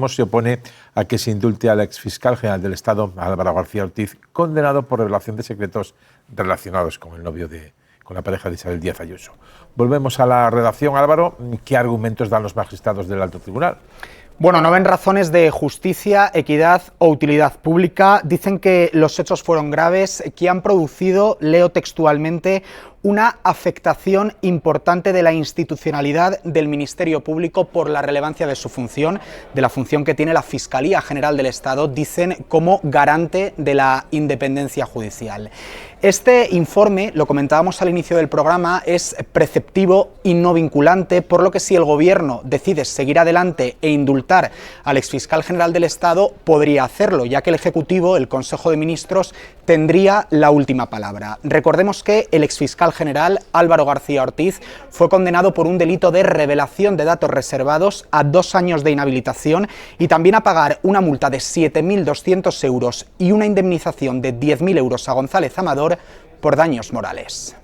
Se opone a que se indulte al exfiscal general del Estado, Álvaro García Ortiz, condenado por revelación de secretos relacionados con con la pareja de Isabel Díaz Ayuso. Volvemos a la redacción. Álvaro, ¿qué argumentos dan los magistrados del Alto Tribunal? Bueno, no ven razones de justicia, equidad o utilidad pública. Dicen que los hechos fueron graves, que han producido, leo textualmente, una afectación importante de la institucionalidad del Ministerio Público por la relevancia de su función, de la función que tiene la Fiscalía General del Estado, dicen, como garante de la independencia judicial. Este informe, lo comentábamos al inicio del programa, es preceptivo y no vinculante, por lo que si el Gobierno decide seguir adelante e indultar al exfiscal general del Estado, podría hacerlo, ya que el Ejecutivo, el Consejo de Ministros, tendría la última palabra. Recordemos que el exfiscal general Álvaro García Ortiz fue condenado por un delito de revelación de datos reservados a 2 años de inhabilitación y también a pagar una multa de 7.200 euros y una indemnización de 10.000 euros a González Amador por daños morales.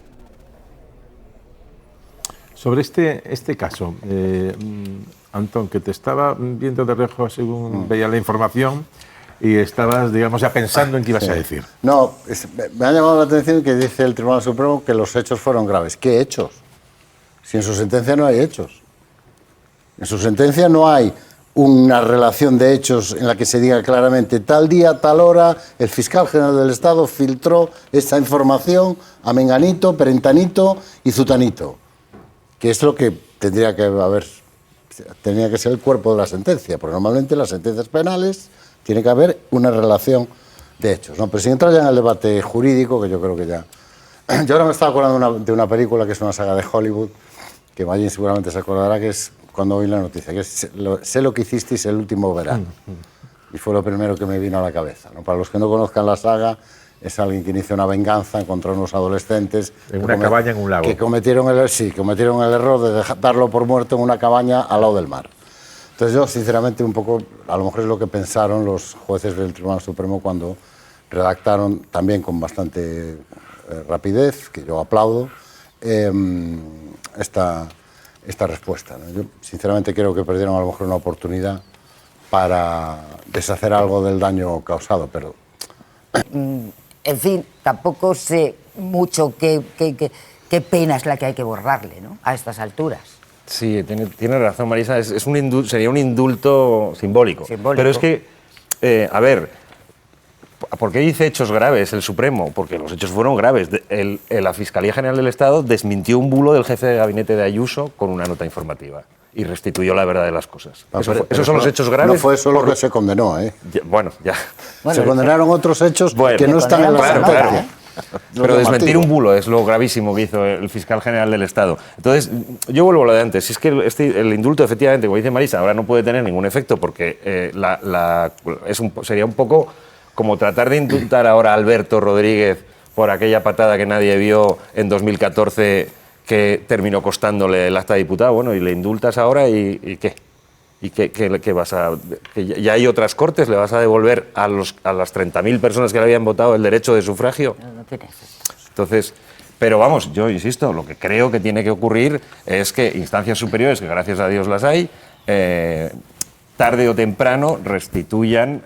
Sobre este caso, Antón, que te estaba viendo de reojo según veía la información y estabas, digamos, ya pensando en qué ibas a decir. No, me ha llamado la atención que dice el Tribunal Supremo que los hechos fueron graves. ¿Qué hechos? Si en su sentencia no hay hechos. En su sentencia no hay una relación de hechos en la que se diga claramente tal día, tal hora, el fiscal general del Estado filtró esta información a Menganito, Perentanito y Zutanito, que es lo que tenía que ser el cuerpo de la sentencia, porque normalmente en las sentencias penales tiene que haber una relación de hechos, ¿no? Pero sin entrar ya en el debate jurídico, que yo creo que ya... Yo ahora me estaba acordando de una película que es una saga de Hollywood, que Magín seguramente se acordará, que es cuando oí la noticia, que es Sé lo que hicisteis el último verano. Y fue lo primero que me vino a la cabeza, ¿no? Para los que no conozcan la saga, es alguien que inicia una venganza contra unos adolescentes... En una cabaña en un lago. Que cometieron el error de darlo por muerto en una cabaña al lado del mar. Entonces yo, sinceramente, un poco, a lo mejor es lo que pensaron los jueces del Tribunal Supremo cuando redactaron, también con bastante rapidez, que yo aplaudo, esta respuesta, ¿no? Yo, sinceramente, creo que perdieron a lo mejor una oportunidad para deshacer algo del daño causado, pero... En fin, tampoco sé mucho qué pena es la que hay que borrarle, ¿no?, a estas alturas. Sí, tiene razón, Marisa, sería un indulto simbólico. Pero es que, a ver, ¿por qué dice hechos graves el Supremo? Porque los hechos fueron graves. La Fiscalía General del Estado desmintió un bulo del jefe de gabinete de Ayuso con una nota informativa y restituyó la verdad de las cosas. Esos son los hechos graves. No fue eso lo que se condenó, ¿eh? Bueno, se condenaron otros hechos que no están en la sentencia. Claro. Pero desmentir un bulo es lo gravísimo que hizo el fiscal general del Estado. Entonces, yo vuelvo a lo de antes. Si es que el indulto, efectivamente, como dice Marisa, ahora no puede tener ningún efecto porque sería un poco como tratar de indultar ahora a Alberto Rodríguez por aquella patada que nadie vio en 2014 que terminó costándole el acta de diputado. Bueno, y le indultas ahora y ¿qué? ¿Y qué vas a...? ¿Que ya hay otras cortes? ¿Le vas a devolver a las 30.000 personas que le habían votado el derecho de sufragio? No tiene efecto. Entonces, pero vamos, yo insisto, lo que creo que tiene que ocurrir es que instancias superiores, que gracias a Dios las hay, tarde o temprano restituyan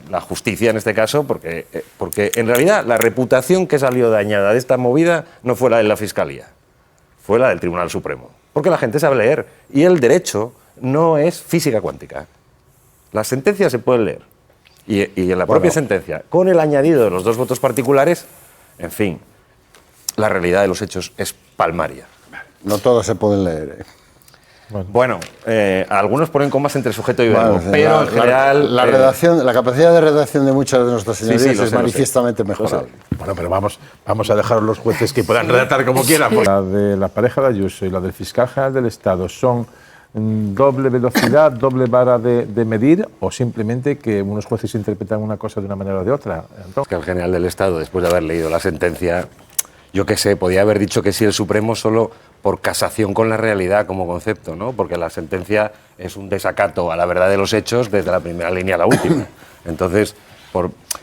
la justicia en este caso, porque en realidad la reputación que salió dañada de esta movida no fue la de la Fiscalía, fue la del Tribunal Supremo. Porque la gente sabe leer y el derecho no es física cuántica. Las sentencias se pueden leer. Y en la propia sentencia, con el añadido de los 2 votos particulares, en fin, la realidad de los hechos es palmaria. No todos se pueden leer, ¿eh? Bueno, algunos ponen comas entre sujeto y verbo, pero en general... La capacidad de redacción de muchas de nuestras señorías es manifiestamente mejorable. Bueno, pero vamos a dejar a los jueces que puedan redactar como quieran. La de la pareja de Ayuso y la del fiscal general del Estado son doble velocidad, doble vara de medir, o simplemente que unos jueces interpretan una cosa de una manera o de otra. Es que el general del Estado, después de haber leído la sentencia, yo qué sé, podía haber dicho que sí el Supremo solo por casación con la realidad como concepto, ¿no? Porque la sentencia es un desacato a la verdad de los hechos desde la primera línea a la última. Entonces,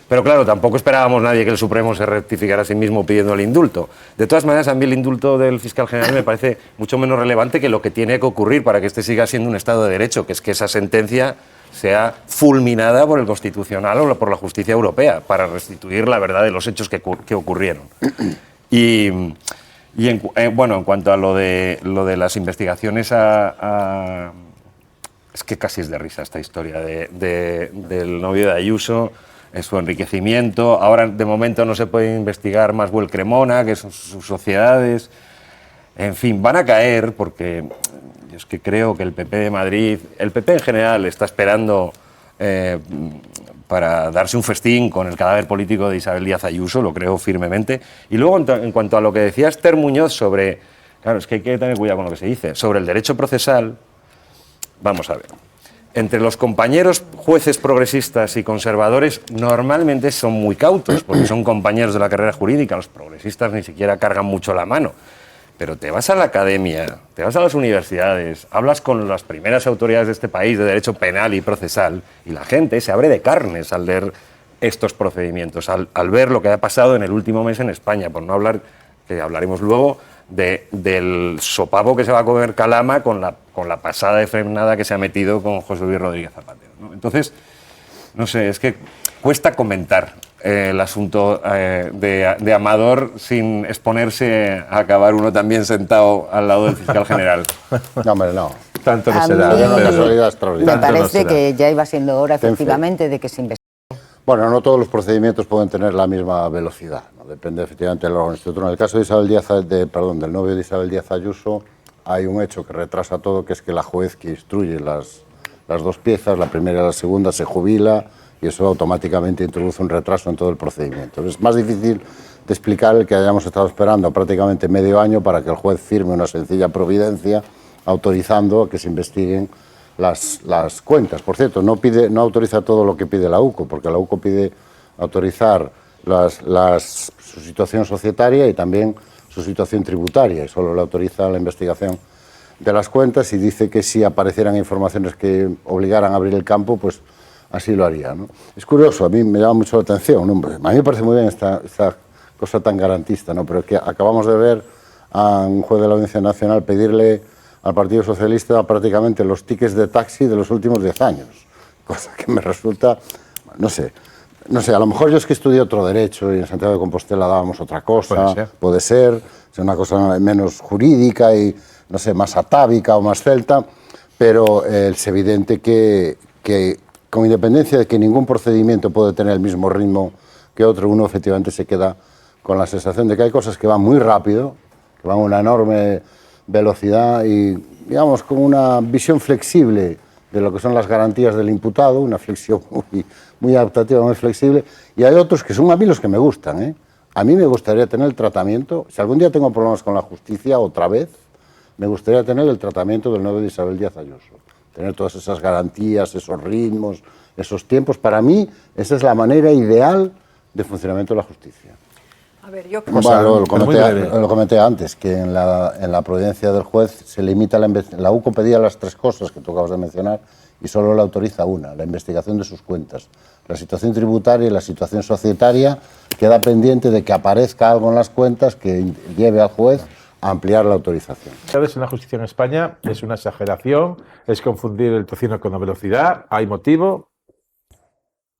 pero claro, tampoco esperábamos nadie que el Supremo se rectificara a sí mismo pidiendo el indulto. De todas maneras, a mí el indulto del fiscal general me parece mucho menos relevante que lo que tiene que ocurrir para que este siga siendo un Estado de Derecho, que es que esa sentencia sea fulminada por el Constitucional o por la justicia europea para restituir la verdad de los hechos que ocurrieron. Y bueno, en cuanto a lo de las investigaciones es que casi es de risa esta historia del novio de Ayuso, su enriquecimiento. Ahora, de momento, no se puede investigar más Cremona, que son sus sociedades. En fin, van a caer porque yo es que creo que el PP de Madrid, el PP en general está esperando para darse un festín con el cadáver político de Isabel Díaz Ayuso, lo creo firmemente. Y luego, en cuanto a lo que decía Esther Muñoz sobre, claro, es que hay que tener cuidado con lo que se dice, sobre el derecho procesal. Vamos a ver. Entre los compañeros jueces progresistas y conservadores normalmente son muy cautos, porque son compañeros de la carrera jurídica. Los progresistas ni siquiera cargan mucho la mano. Pero te vas a la academia, te vas a las universidades, hablas con las primeras autoridades de este país de derecho penal y procesal, y la gente se abre de carnes al leer estos procedimientos, al ver lo que ha pasado en el último mes en España, por no hablar, que hablaremos luego, del sopapo que se va a comer Calama con la pasada de frenada que se ha metido con José Luis Rodríguez Zapatero, ¿no? Entonces, no sé, es que cuesta comentar el asunto de Amador sin exponerse a acabar uno también sentado al lado del fiscal general. No, hombre, no. Tanto no A será. mí Una casualidad extraordinaria. me Tanto no parece será. que ya iba siendo hora, Ten fe. efectivamente, de que se investigue. Bueno, no todos los procedimientos pueden tener la misma velocidad, ¿no? Depende efectivamente del órgano institucional. En el caso de del novio de Isabel Díaz Ayuso, hay un hecho que retrasa todo, que es que la juez que instruye las dos piezas, la primera y la segunda, se jubila y eso automáticamente introduce un retraso en todo el procedimiento. Es más difícil de explicar el que hayamos estado esperando prácticamente medio año para que el juez firme una sencilla providencia autorizando a que se investiguen las cuentas. Por cierto, no autoriza todo lo que pide la UCO, porque la UCO pide autorizar su situación societaria y también su situación tributaria, y solo le autoriza la investigación de las cuentas y dice que si aparecieran informaciones que obligaran a abrir el campo, pues así lo haría, ¿no? Es curioso, a mí me llama mucho la atención, ¿no? A mí me parece muy bien esta cosa tan garantista, ¿no? Pero que acabamos de ver a un juez de la Audiencia Nacional pedirle al Partido Socialista prácticamente los tickets de taxi de los últimos 10 años, cosa que me resulta, no sé, a lo mejor yo es que estudié otro derecho y en Santiago de Compostela dábamos otra cosa, puede ser una cosa menos jurídica y, no sé, más atávica o más celta, pero es evidente que con independencia de que ningún procedimiento puede tener el mismo ritmo que otro, uno efectivamente se queda con la sensación de que hay cosas que van muy rápido, que van a una enorme velocidad y, digamos, con una visión flexible de lo que son las garantías del imputado, una flexión muy adaptativa, muy flexible, y hay otros que son a mí los que me gustan, ¿eh? A mí me gustaría tener el tratamiento, si algún día tengo problemas con la justicia otra vez, me gustaría tener el tratamiento del novio de Isabel Díaz Ayuso, tener todas esas garantías, esos ritmos, esos tiempos. Para mí, esa es la manera ideal de funcionamiento de la justicia. A ver, yo Bueno, muy breve. lo comenté antes, que en la providencia del juez se limita la UCO pedía las tres cosas que tú acabas de mencionar y solo le autoriza una, la investigación de sus cuentas. La situación tributaria y la situación societaria queda pendiente de que aparezca algo en las cuentas que lleve al juez a ampliar la autorización. En la justicia en España es una exageración, es confundir el tocino con la velocidad, hay motivo.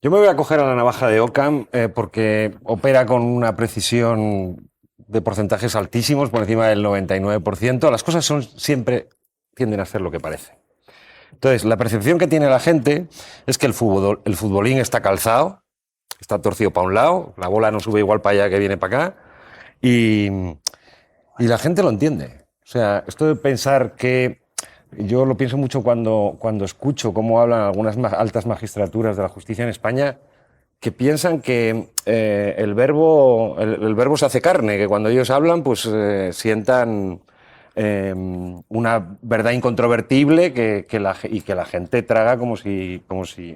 Yo me voy a coger a la navaja de Occam porque opera con una precisión de porcentajes altísimos, por encima del 99%. Las cosas siempre tienden a ser lo que parece. Entonces, la percepción que tiene la gente es que el futbolín está calzado, está torcido para un lado, la bola no sube igual para allá que viene para acá, y la gente lo entiende. O sea, esto de pensar que... Yo lo pienso mucho cuando escucho cómo hablan algunas altas magistraturas de la justicia en España, que piensan que el verbo se hace carne, que cuando ellos hablan pues sientan una verdad incontrovertible y que la gente traga como si...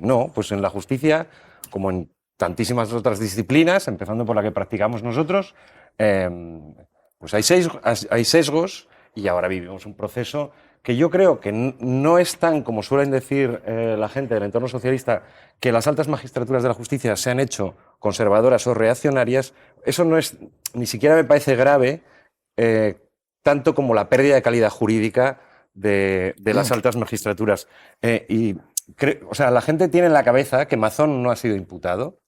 No, pues en la justicia, como en tantísimas otras disciplinas, empezando por la que practicamos nosotros, pues hay sesgos y ahora vivimos un proceso que yo creo que no es tan, como suelen decir la gente del entorno socialista, que las altas magistraturas de la justicia se han hecho conservadoras o reaccionarias. Eso no es, ni siquiera me parece grave, tanto como la pérdida de calidad jurídica de las altas magistraturas. Y o sea, la gente tiene en la cabeza que Mazón no ha sido imputado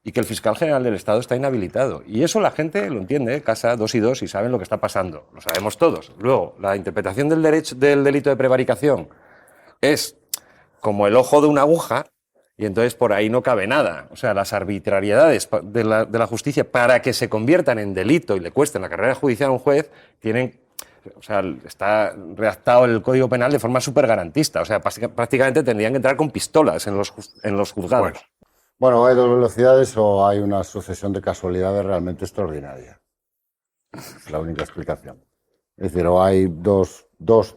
y que el fiscal general del Estado está inhabilitado. Y eso la gente lo entiende, casa 2 y 2 y saben lo que está pasando. Lo sabemos todos. Luego, la interpretación del delito de prevaricación es como el ojo de una aguja y entonces por ahí no cabe nada. O sea, las arbitrariedades de la justicia para que se conviertan en delito y le cuesten la carrera judicial a un juez tienen... O sea, está redactado el Código Penal de forma súper garantista. O sea, prácticamente tendrían que entrar con pistolas en los juzgados. Bueno, hay dos velocidades o hay una sucesión de casualidades realmente extraordinaria. Es la única explicación. Es decir, o hay dos,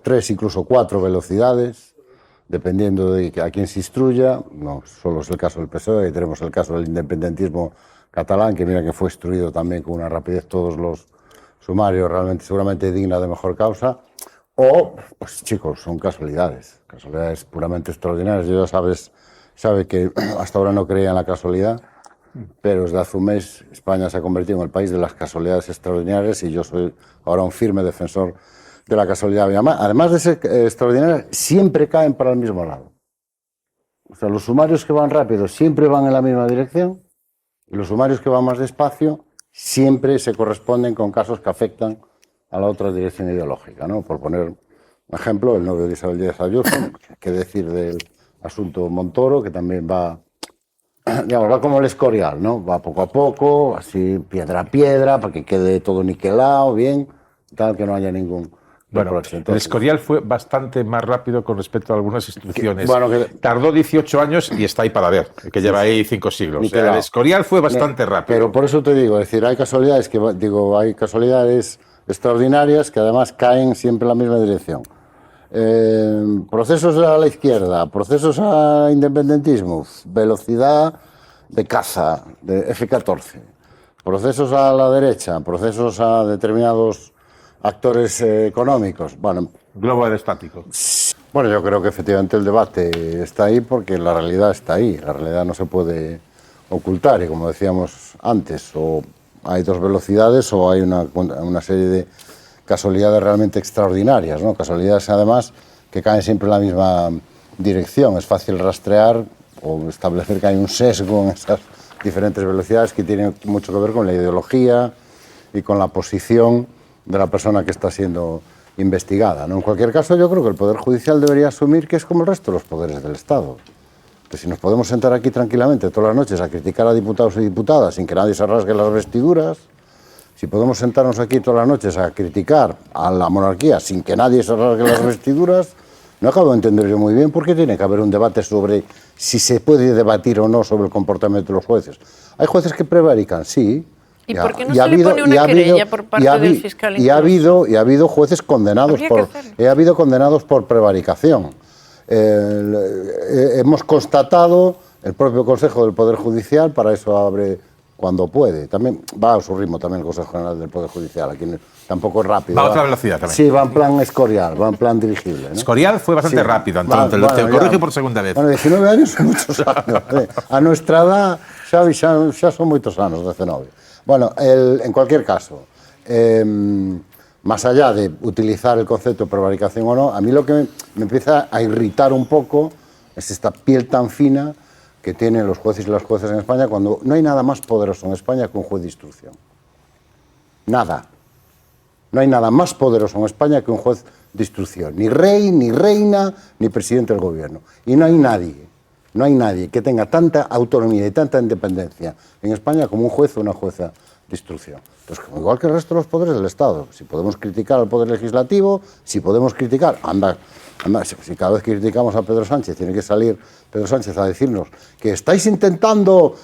3, incluso 4 velocidades, dependiendo de a quién se instruya. No solo es el caso del PSOE, tenemos el caso del independentismo catalán, que mira que fue instruido también con una rapidez todos los sumarios, realmente seguramente digna de mejor causa. O, pues chicos, son casualidades puramente extraordinarias. Yo ya sabe que hasta ahora no creía en la casualidad, pero desde hace un mes España se ha convertido en el país de las casualidades extraordinarias y yo soy ahora un firme defensor de la casualidad. Además de ser extraordinarias, siempre caen para el mismo lado. O sea, los sumarios que van rápido siempre van en la misma dirección y los sumarios que van más despacio siempre se corresponden con casos que afectan a la otra dirección ideológica, ¿no? Por poner un ejemplo, el novio de Isabel Díaz Ayuso, qué decir del asunto Montoro, que también va, digamos, va como el Escorial, ¿no? Va poco a poco, así piedra a piedra, para que quede todo niquelado, bien, tal, que no haya ningún Bueno, reproche. el Escorial fue bastante más rápido con respecto a algunas instituciones. Bueno, tardó 18 años y está ahí para ver, que lleva ahí 5 siglos. O sea, el Escorial fue bastante rápido. Pero por eso te digo, es decir, hay casualidades hay casualidades extraordinarias que además caen siempre en la misma dirección. Procesos a la izquierda, procesos a independentismo, velocidad de caza, de F-14, procesos a la derecha, procesos a determinados actores económicos. Bueno, Globo aerostático. Bueno, yo creo que efectivamente el debate está ahí porque la realidad está ahí. La realidad no se puede ocultar y como decíamos antes, o hay dos velocidades o hay una serie de casualidades realmente extraordinarias, ¿no? Casualidades además que caen siempre en la misma dirección. Es fácil rastrear o establecer que hay un sesgo en esas diferentes velocidades que tienen mucho que ver con la ideología y con la posición de la persona que está siendo investigada, ¿no? En cualquier caso, yo creo que el Poder Judicial debería asumir que es como el resto de los poderes del Estado. Que si nos podemos sentar aquí tranquilamente todas las noches a criticar a diputados y diputadas sin que nadie se rasgue las vestiduras, si podemos sentarnos aquí todas las noches a criticar a la monarquía sin que nadie se rasgue las vestiduras, no acabo de entender yo muy bien por qué tiene que haber un debate sobre si se puede debatir o no sobre el comportamiento de los jueces. Hay jueces que prevarican, sí. ¿Y por qué no se le pone una querella por parte del fiscal? Y ha habido jueces condenados por prevaricación. Hemos constatado, el propio Consejo del Poder Judicial, para eso abre cuando puede. También va a su ritmo también el Consejo General del Poder Judicial, aquí tampoco es rápido. Va a otra velocidad también. Sí, va en plan Escorial, va en plan dirigible, ¿no? Escorial fue bastante rápido, Antonio, te corrijo por segunda vez. Bueno, 19 años son muchos años. A nuestra edad xa son moitos anos, 19. Bueno, en cualquier caso, más allá de utilizar el concepto de prevaricación o no, a mí lo que me empieza a irritar un poco es esta piel tan fina que tienen los jueces y las jueces en España cuando no hay nada más poderoso en España que un juez de instrucción. Nada. No hay nada más poderoso en España que un juez de instrucción. Ni rey, ni reina, ni presidente del gobierno. Y no hay nadie que tenga tanta autonomía y tanta independencia en España como un juez o una jueza de instrucción. Entonces, igual que el resto de los poderes del Estado, si podemos criticar al Poder Legislativo, si podemos criticar, si cada vez que criticamos a Pedro Sánchez tiene que salir Pedro Sánchez a decirnos que estáis intentando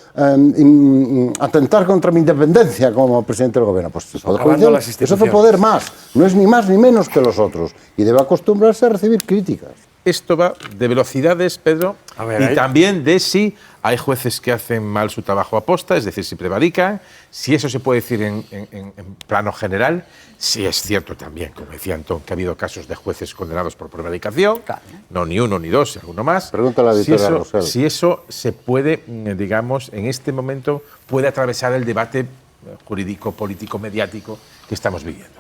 atentar contra mi independencia como presidente del gobierno, pues el Poder Judicial es otro poder más, no es ni más ni menos que los otros y debe acostumbrarse a recibir críticas. Esto va de velocidades, Pedro, y también de si hay jueces que hacen mal su trabajo aposta, es decir, si prevarican, si eso se puede decir en plano general, si es cierto también, como decía Antón, que ha habido casos de jueces condenados por prevaricación, claro, no ni uno ni dos, alguno más. Pregúntale a la editora Rosell. Si eso se puede, digamos, en este momento, puede atravesar el debate jurídico, político, mediático que estamos viviendo.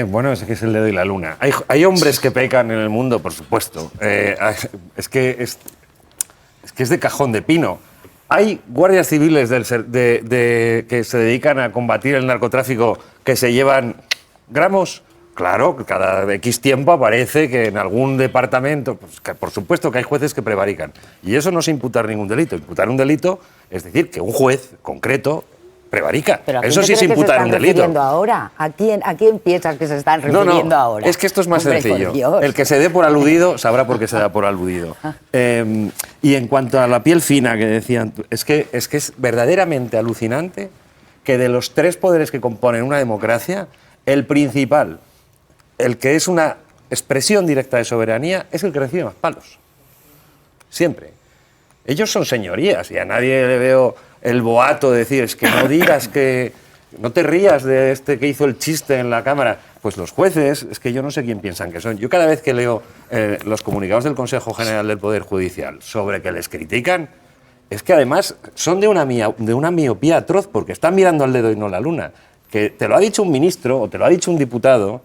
Bueno, es que es el dedo y la luna. Hay hombres que pecan en el mundo, por supuesto. Es que es de cajón de pino. Hay guardias civiles que se dedican a combatir el narcotráfico que se llevan gramos. Claro, cada X tiempo aparece que en algún departamento, pues, por supuesto que hay jueces que prevarican. Y eso no es imputar ningún delito. Imputar un delito es decir que un juez concreto prevarica. Pero eso sí es imputar un delito. Ahora? ¿A quién piensas que se están refiriendo ahora? Es que esto es más Hombre, sencillo. El que se dé por aludido sabrá por qué se da por aludido. Y en cuanto a la piel fina que decían, es que es verdaderamente alucinante que de los 3 poderes que componen una democracia, el principal, el que es una expresión directa de soberanía, es el que recibe más palos. Siempre. Ellos son señorías y a nadie le veo el boato de decir, es que no digas que... No te rías de este que hizo el chiste en la Cámara. Pues los jueces, es que yo no sé quién piensan que son. Yo cada vez que leo los comunicados del Consejo General del Poder Judicial sobre que les critican, es que además son de una miopía atroz, porque están mirando al dedo y no la luna. Que te lo ha dicho un ministro o te lo ha dicho un diputado,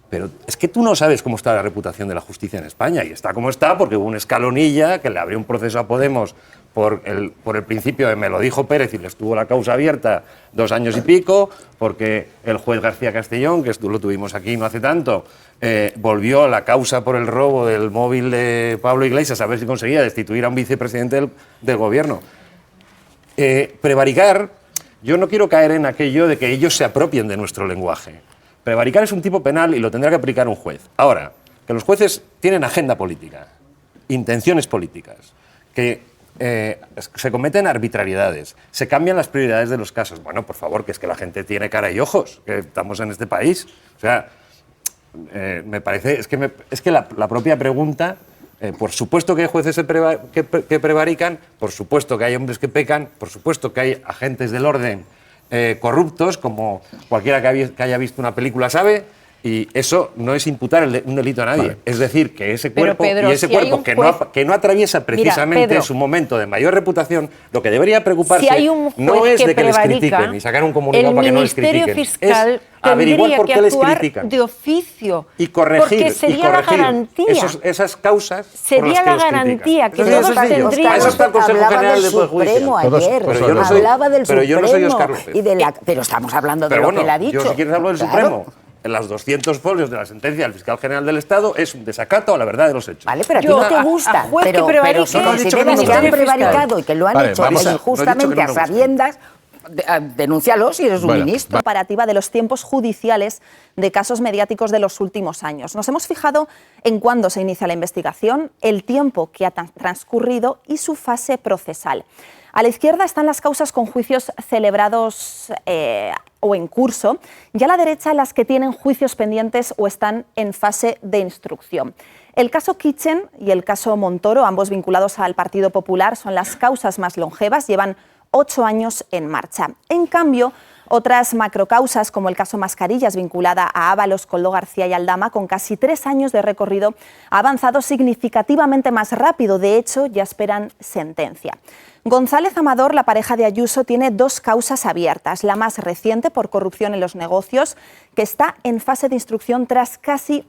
pero es que tú no sabes cómo está la reputación de la justicia en España. Y está como está porque hubo un Escalonilla que le abrió un proceso a Podemos por el principio de me lo dijo Pérez y les tuvo la causa abierta 2 años y pico, porque el juez García Castellón, que lo tuvimos aquí no hace tanto, volvió a la causa por el robo del móvil de Pablo Iglesias a ver si conseguía destituir a un vicepresidente del gobierno. Prevaricar, yo no quiero caer en aquello de que ellos se apropien de nuestro lenguaje. Prevaricar es un tipo penal y lo tendrá que aplicar un juez. Ahora, que los jueces tienen agenda política, intenciones políticas, que se cometen arbitrariedades, se cambian las prioridades de los casos. Bueno, por favor, que es que la gente tiene cara y ojos, que estamos en este país. O sea, me parece, es que la propia pregunta, por supuesto que hay jueces que prevarican, por supuesto que hay hombres que pecan, por supuesto que hay agentes del orden corruptos, como cualquiera que haya visto una película sabe, y eso no es imputar un delito a nadie. Vale. Es decir, que ese cuerpo, Pedro, y ese cuerpo que no atraviesa precisamente su momento de mayor reputación, lo que debería preocuparse no es de que les critiquen y sacar un comunicado para que no les critiquen. El Ministerio Fiscal averiguar por qué les actuar critican de oficio y corregir, porque sería la garantía. Esas causas sería la garantía que no tendría. Eso está el Consejo General del Poder Judicial. Hablaba del Supremo. Pero yo no soy Óscar López. Pero estamos hablando de lo que él ha dicho. Yo si quieres hablo del Supremo. En los 200 folios de la sentencia del fiscal general del Estado es un desacato a la verdad de los hechos. Vale, pero a ti no te gusta. Pero si consideras que han prevaricado y que lo han hecho injustamente a sabiendas, denúncialo si eres un ministro. Comparativa de los tiempos judiciales de casos mediáticos de los últimos años. Nos hemos fijado en cuándo se inicia la investigación, el tiempo que ha transcurrido y su fase procesal. A la izquierda están las causas con juicios celebrados o en curso, y a la derecha las que tienen juicios pendientes o están en fase de instrucción. El caso Kitchen y el caso Montoro, ambos vinculados al Partido Popular, son las causas más longevas, llevan 8 años en marcha. En cambio, otras macrocausas, como el caso Mascarillas, vinculada a Ábalos, Koldo García y Aldama, con casi 3 años de recorrido, ha avanzado significativamente más rápido. De hecho, ya esperan sentencia. González Amador, la pareja de Ayuso, tiene 2 causas abiertas. La más reciente, por corrupción en los negocios, que está en fase de instrucción tras casi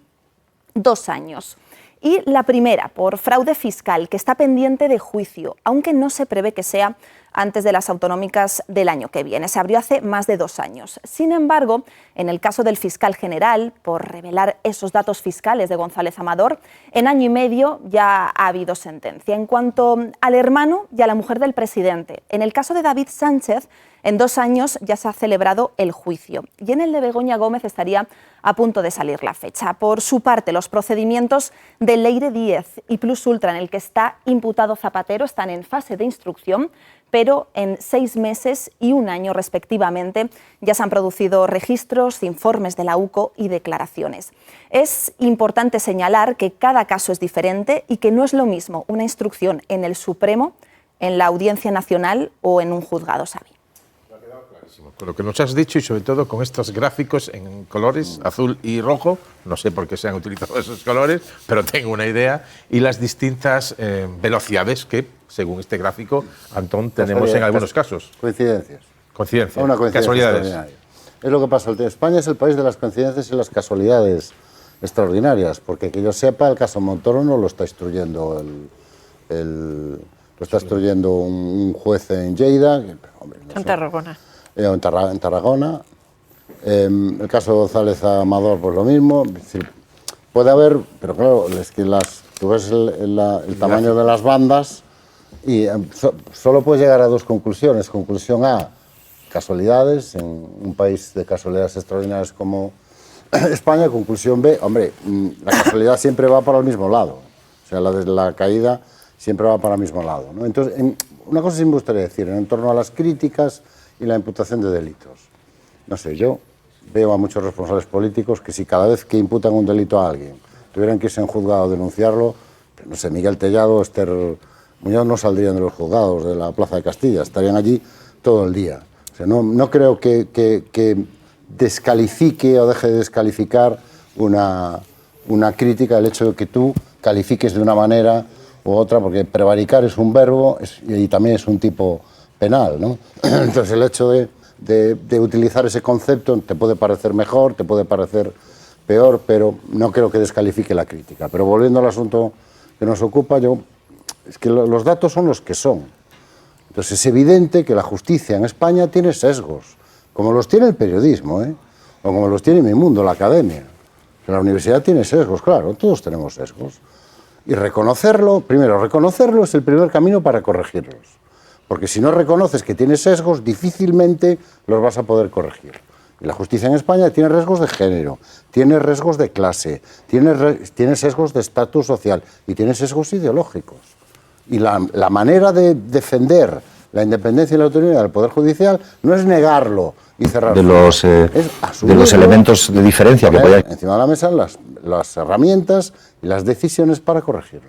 2 años. Y la primera, por fraude fiscal, que está pendiente de juicio, aunque no se prevé que sea antes de las autonómicas del año que viene. Se abrió hace más de 2 años. Sin embargo, en el caso del fiscal general, por revelar esos datos fiscales de González Amador, en año y medio ya ha habido sentencia. En cuanto al hermano y a la mujer del presidente, en el caso de David Sánchez, en 2 años ya se ha celebrado el juicio. Y en el de Begoña Gómez estaría a punto de salir la fecha. Por su parte, los procedimientos de Leire Díez y Plus Ultra, en el que está imputado Zapatero, están en fase de instrucción, pero en 6 meses y 1 año respectivamente ya se han producido registros, informes de la UCO y declaraciones. Es importante señalar que cada caso es diferente y que no es lo mismo una instrucción en el Supremo, en la Audiencia Nacional o en un juzgado, Xavi. Con lo que nos has dicho y sobre todo con estos gráficos en colores azul y rojo, no sé por qué se han utilizado esos colores, pero tengo una idea, y las distintas velocidades que, según este gráfico, Antón, tenemos en algunos casos. Coincidencias. Coincidencias. Una coincidencia casualidades. extraordinaria. es lo que pasa. España es el país de las coincidencias y las casualidades extraordinarias, porque que yo sepa, el caso Montoro no lo está instruyendo lo está instruyendo un juez en Lleida. Hombre, no en Tarragona. En Tarragona. El caso González Amador, pues lo mismo. Es decir, puede haber, pero claro, es que tú ves el tamaño de las bandas y solo puedes llegar a dos conclusiones. Conclusión A, casualidades, en un país de casualidades extraordinarias como España. Conclusión B, hombre, la casualidad siempre va para el mismo lado. O sea, la caída siempre va para el mismo lado, ¿no? Entonces, una cosa sí me gustaría decir, en torno a las críticas y la imputación de delitos. No sé, yo veo a muchos responsables políticos que si cada vez que imputan un delito a alguien tuvieran que irse en juzgado a denunciarlo, no sé, Miguel Tellado, Esther Muñoz no saldrían de los juzgados de la Plaza de Castilla, estarían allí todo el día. O sea, no creo que descalifique o deje de descalificar una crítica el hecho de que tú califiques de una manera u otra, porque prevaricar es un verbo y también es un tipo penal, ¿no? Entonces el hecho de utilizar ese concepto te puede parecer mejor, te puede parecer peor, pero no creo que descalifique la crítica. Pero volviendo al asunto que nos ocupa, es que los datos son los que son. Entonces es evidente que la justicia en España tiene sesgos, como los tiene el periodismo, o como los tiene mi mundo, la academia. La universidad tiene sesgos, claro, todos tenemos sesgos. Y reconocerlo, primero, reconocerlo es el primer camino para corregirlos. Porque si no reconoces que tienes sesgos, difícilmente los vas a poder corregir. Y la justicia en España tiene sesgos de género, tiene sesgos de clase, tiene sesgos de estatus social y tiene sesgos ideológicos. Y la manera de defender la independencia y la autonomía del Poder Judicial no es negarlo y cerrarlo. De los elementos de diferencia que puede... Encima de la mesa las herramientas y las decisiones para corregirlo.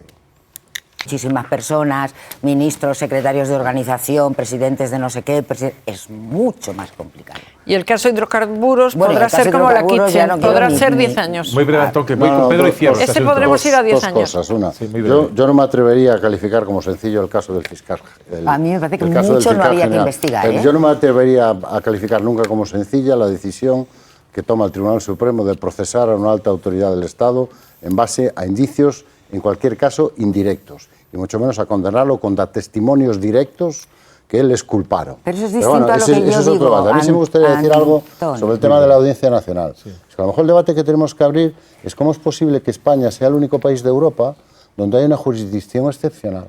Muchísimas personas, ministros, secretarios de organización, presidentes de no sé qué, es mucho más complicado. Y el caso de hidrocarburos podrá ser como la Kitchen, podrá ser 10 años. Muy breve, que voy con Pedro y cierro. Ese podremos ir a 10 años. Dos cosas. Una, sí, yo no me atrevería a calificar como sencillo el caso del fiscal. A mí me parece que mucho no había que investigar. Yo no me atrevería a calificar nunca como sencilla la decisión que toma el Tribunal Supremo de procesar a una alta autoridad del Estado en base a indicios, en cualquier caso, indirectos, y mucho menos a condenarlo contra testimonios directos que les culparon. Pero eso es distinto a lo que yo digo. A mí sí me gustaría decir algo sobre el tema de la Audiencia Nacional. Sí. Es que a lo mejor el debate que tenemos que abrir es cómo es posible que España sea el único país de Europa donde hay una jurisdicción excepcional.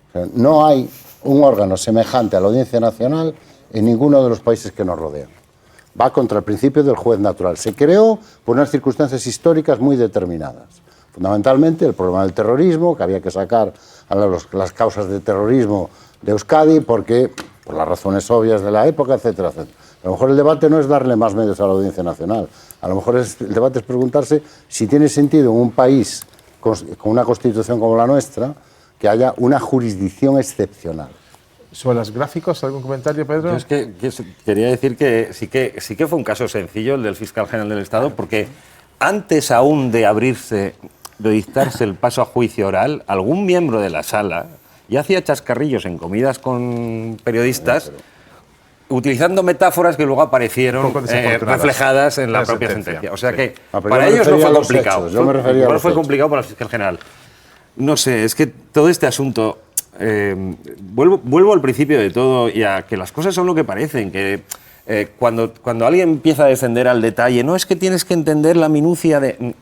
O sea, no hay un órgano semejante a la Audiencia Nacional en ninguno de los países que nos rodean. Va contra el principio del juez natural. Se creó por unas circunstancias históricas muy determinadas. Fundamentalmente el problema del terrorismo, que había que sacar a las causas de terrorismo de Euskadi, porque por las razones obvias de la época, etcétera, etcétera. A lo mejor el debate no es darle más medios a la Audiencia Nacional. A lo mejor el debate es preguntarse si tiene sentido en un país con una constitución como la nuestra que haya una jurisdicción excepcional. ¿Sobre los gráficos algún comentario, Pedro? Yo es que quería decir que sí que fue un caso sencillo el del fiscal general del Estado, porque antes aún de dictarse el paso a juicio oral, algún miembro de la sala ya hacía chascarrillos en comidas con periodistas utilizando metáforas que luego aparecieron reflejadas en la propia sentencia. O sea que para ellos no fue complicado. Igual fue complicado para el fiscal general. No sé, es que todo este asunto... vuelvo al principio de todo y a que las cosas son lo que parecen, que cuando alguien empieza a descender al detalle, no es que tienes que entender la minucia de...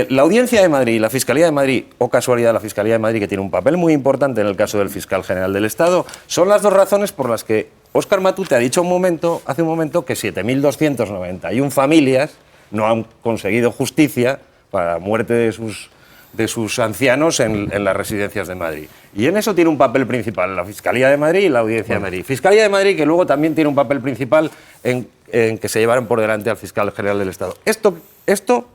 la Audiencia de Madrid y la Fiscalía de Madrid, o casualidad la Fiscalía de Madrid, que tiene un papel muy importante en el caso del fiscal general del Estado, son las dos razones por las que Óscar Matute ha dicho hace un momento que 7.291 familias no han conseguido justicia para la muerte de sus ancianos en las residencias de Madrid. Y en eso tiene un papel principal la Fiscalía de Madrid y la Audiencia de Madrid. Fiscalía de Madrid que luego también tiene un papel principal en que se llevaron por delante al fiscal general del Estado. Esto,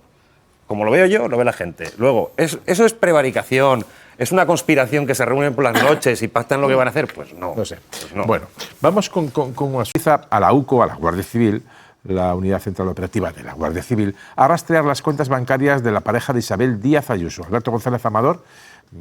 como lo veo yo, lo ve la gente. Luego, ¿eso es prevaricación? ¿Es una conspiración que se reúnen por las noches y pactan lo que van a hacer? Pues no. No sé. Pues no. Bueno, vamos con una Suiza a la UCO, a la Guardia Civil, la Unidad Central Operativa de la Guardia Civil, a rastrear las cuentas bancarias de la pareja de Isabel Díaz Ayuso. Alberto González Amador,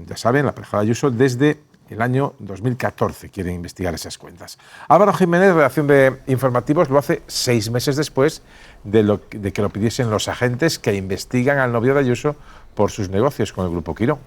ya saben, la pareja de Ayuso, desde el año 2014 quieren investigar esas cuentas. Álvaro Jiménez, redacción de Informativos, lo hace 6 meses después de que lo pidiesen los agentes que investigan al novio de Ayuso por sus negocios con el Grupo Quirón.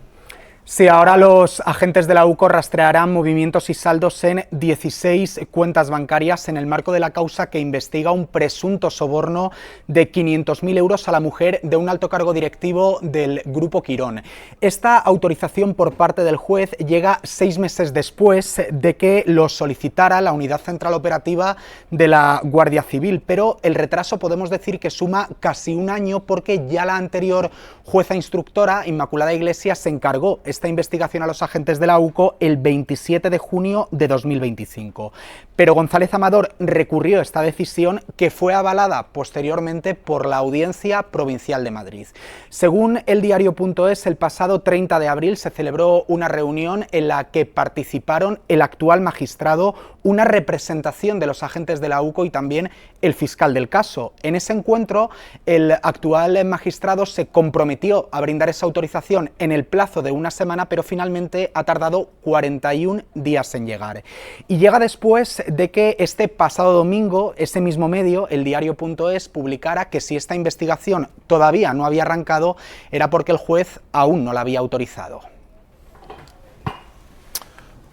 Sí, ahora los agentes de la UCO rastrearán movimientos y saldos en 16 cuentas bancarias en el marco de la causa que investiga un presunto soborno de 500.000 euros a la mujer de un alto cargo directivo del Grupo Quirón. Esta autorización por parte del juez llega 6 meses después de que lo solicitara la Unidad Central Operativa de la Guardia Civil, pero el retraso podemos decir que suma casi un año porque ya la anterior jueza instructora, Inmaculada Iglesias, se encargó esta investigación a los agentes de la UCO el 27 de junio de 2025. Pero González Amador recurrió esta decisión, que fue avalada posteriormente por la Audiencia Provincial de Madrid. Según el diario.es, el pasado 30 de abril se celebró una reunión en la que participaron el actual magistrado, una representación de los agentes de la UCO y también el fiscal del caso. En ese encuentro, el actual magistrado se comprometió a brindar esa autorización en el plazo de una semana, pero finalmente ha tardado 41 días en llegar. Y llega después de que este pasado domingo, ese mismo medio, el diario.es, publicara que si esta investigación todavía no había arrancado, era porque el juez aún no la había autorizado.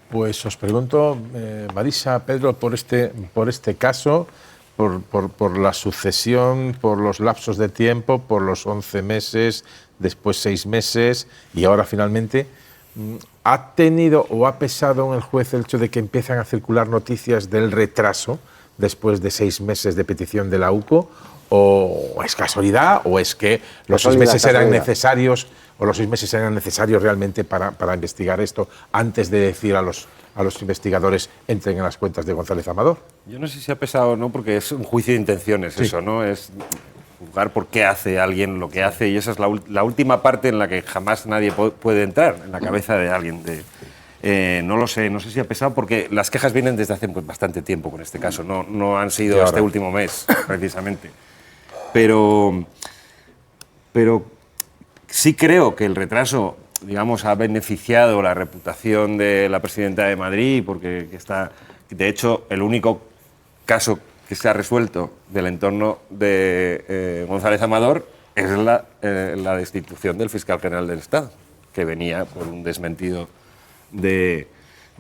Pues os pregunto, Marisa, Pedro, por este caso, por la sucesión, por los lapsos de tiempo, por los 11 meses, después 6 meses y ahora finalmente, ¿ha tenido o ha pesado en el juez el hecho de que empiezan a circular noticias del retraso después de 6 meses de petición de la UCO? ¿O es casualidad? ¿O es que los 6 meses eran necesarios? ¿O los 6 meses eran necesarios realmente para investigar esto antes de decir a los investigadores entren en las cuentas de González Amador? Yo no sé si ha pesado o no, porque es un juicio de intenciones, sí. Eso, ¿no? Es juzgar por qué hace alguien lo que hace, y esa es la última parte en la que jamás nadie puede entrar, en la cabeza de alguien. No lo sé, no sé si ha pesado, porque las quejas vienen desde hace bastante tiempo con este caso, no han sido este último mes, precisamente. Pero sí creo que el retraso, digamos, ha beneficiado la reputación de la presidenta de Madrid, porque está, de hecho, el único caso que se ha resuelto del entorno de González Amador es la destitución del fiscal general del Estado, que venía por un desmentido de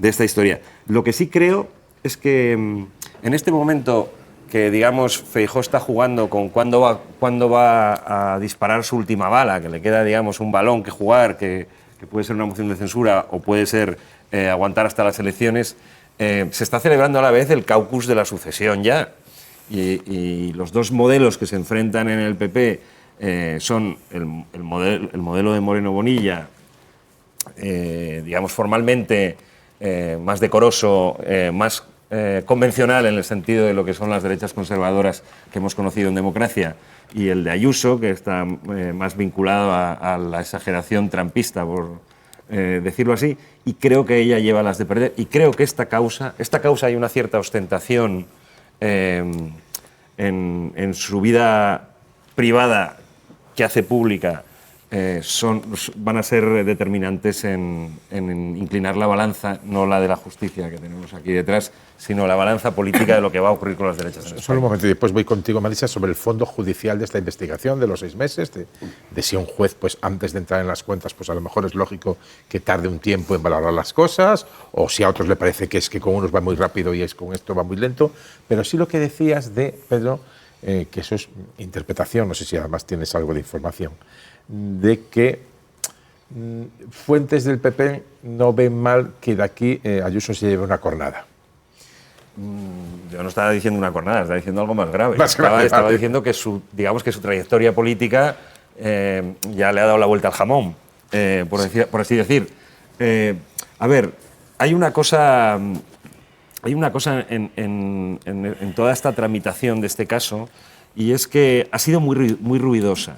esta historia. Lo que sí creo es que en este momento que, digamos, Feijóo está jugando con cuándo va a disparar su última bala, que le queda, digamos, un balón que jugar, que puede ser una moción de censura o puede ser aguantar hasta las elecciones, se está celebrando a la vez el caucus de la sucesión ya. Y los dos modelos que se enfrentan en el PP son el modelo de Moreno Bonilla, digamos, formalmente más decoroso, más convencional en el sentido de lo que son las derechas conservadoras que hemos conocido en democracia, y el de Ayuso, que está más vinculado a la exageración trampista, por decirlo así, y creo que ella lleva las de perder. Y creo que esta causa hay una cierta ostentación en su vida privada que hace pública, van a ser determinantes en inclinar la balanza, no la de la justicia que tenemos aquí detrás, sino la balanza política de lo que va a ocurrir con las derechas. Solo un momento, y después voy contigo, Marisa, sobre el fondo judicial de esta investigación de los 6 meses, de si un juez, pues antes de entrar en las cuentas, pues a lo mejor es lógico que tarde un tiempo en valorar las cosas, o si a otros le parece que es que con unos va muy rápido y con esto va muy lento. Pero sí lo que decías de, Pedro, que eso es interpretación, no sé si además tienes algo de información, de que fuentes del PP no ven mal que de aquí Ayuso se lleve una cornada. Yo no estaba diciendo una cornada, estaba diciendo algo más grave. Estaba diciendo que su trayectoria política ya le ha dado la vuelta al jamón, por así decir. A ver, hay una cosa en toda esta tramitación de este caso, y es que ha sido muy ruidosa.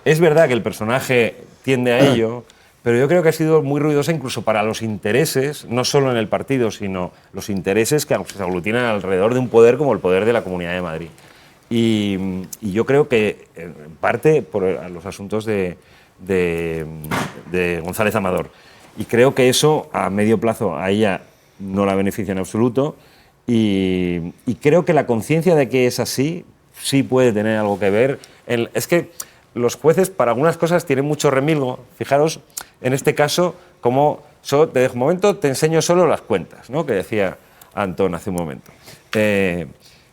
Es verdad que el personaje tiende a ello, pero yo creo que ha sido muy ruidosa incluso para los intereses, no solo en el partido, sino los intereses que se aglutinan alrededor de un poder como el poder de la Comunidad de Madrid. Y yo creo que, en parte, por los asuntos de González Amador. Y creo que eso a medio plazo a ella no la beneficia en absoluto y creo que la conciencia de que es así sí puede tener algo que ver. Es que los jueces para algunas cosas tienen mucho remilgo. Fijaros, en este caso, como te dejo un momento, te enseño solo las cuentas, ¿no?, que decía Antón hace un momento.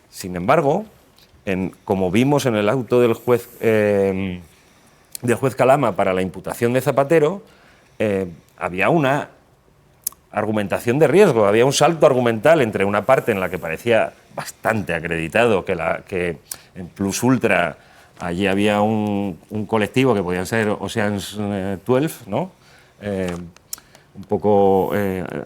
Sin embargo, como vimos en el auto del juez Calama para la imputación de Zapatero, había una argumentación de riesgo, había un salto argumental entre una parte en la que parecía bastante acreditado que en Plus Ultra allí había un colectivo que podían ser Ocean's 12, ¿no? Un poco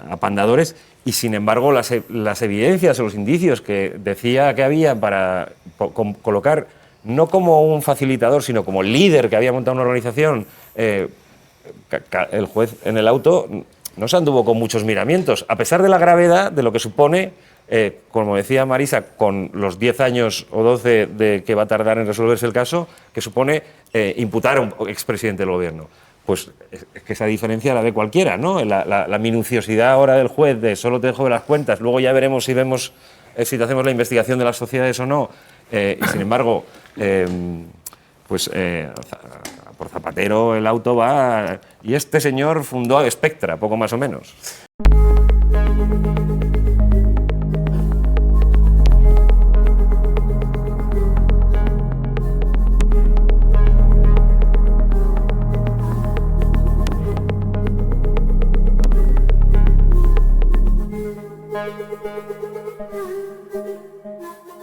apandadores, y sin embargo las evidencias o los indicios que decía que había para colocar, no como un facilitador, sino como líder que había montado una organización, el juez en el auto no se anduvo con muchos miramientos, a pesar de la gravedad de lo que supone, como decía Marisa, con los 10 años o 12 de que va a tardar en resolverse el caso, que supone imputar a un expresidente del gobierno. Pues es que esa diferencia la ve cualquiera, ¿no? La minuciosidad ahora del juez de solo te dejo ver las cuentas, luego ya veremos si te hacemos la investigación de las sociedades o no, y sin embargo, por Zapatero el auto va, y este señor fundó Spectra, poco más o menos.